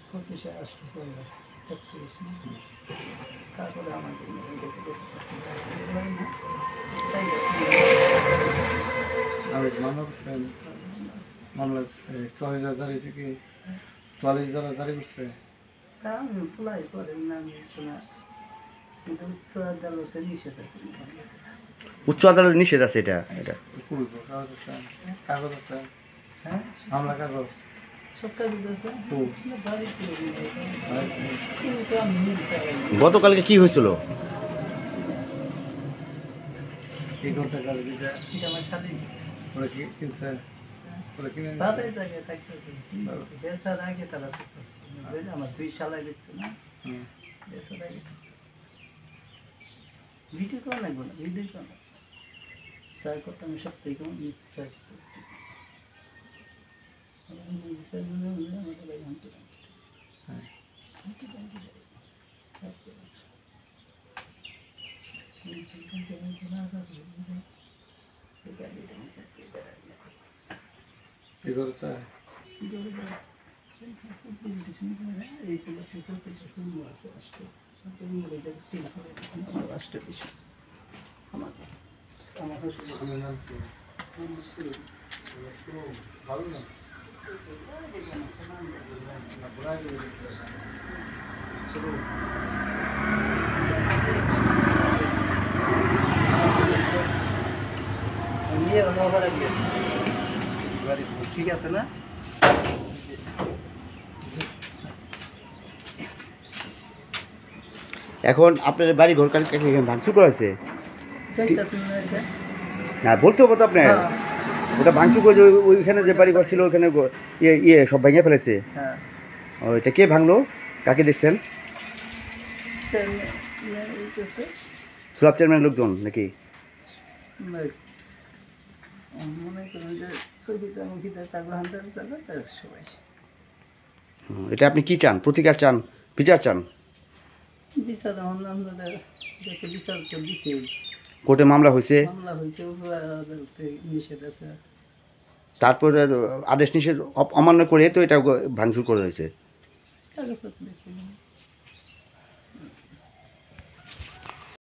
পঁচিশে আসলো পরিবার ৩৩ তারপরে আমাকে নিয়ে গেছে মামলা ৪০,০০০ হয়েছে কি ৪০,০০০ জারি করছে তা আমি ফুলাই করেন না আমি শোনা কিন্তু উচ্চ আদালতে নিষেধ আছে উচ্চ আদালত নিষেধ আছে এটা এটা কাগজ আছে হ্যাঁ মামলা কাগজ সব কাগজ আছে বাড়ি গতকালকে কি হয়েছিল? এই ঘন্টা কাজ যেটা এটা আমার স্বাধীন ওরা কি কিনছে ওরা কিনে নিচ্ছে ভালোই জায়গায় থাকতেছে বেসার আগে তারা থাকতেছে আমার 2 সাল আগে দিচ্ছে না বেসার আগে থাকতেছে ভিডিও করা লাগবে না ভিডিও করা স্যার করতে আমি সব থেকে স্যার কি করছে ভালো না ঠিক আছে না এখন আপনার বাড়ি ঘর কালকে ভাঙচুর করা হয়েছে না বলতে হবে তো আপনার ওটা ভাঙচুর করে ওইখানে যে বাড়ি ঘর ছিল ওইখানে ইয়ে সব ভেঙে ফেলেছে ওইটা কে ভাঙলো কাকে দেখছেন? সুরাব চেয়ারম্যান লোকজন নাকি? এটা আপনি কি চান? প্রতিকার চান, বিচার চান? বিচার কোর্টে মামলা হয়েছে, নিষেধ আছে তারপরে আদেশ নিষেধ অমান্য করে তো এটা ভাঙচুর করে রয়েছে।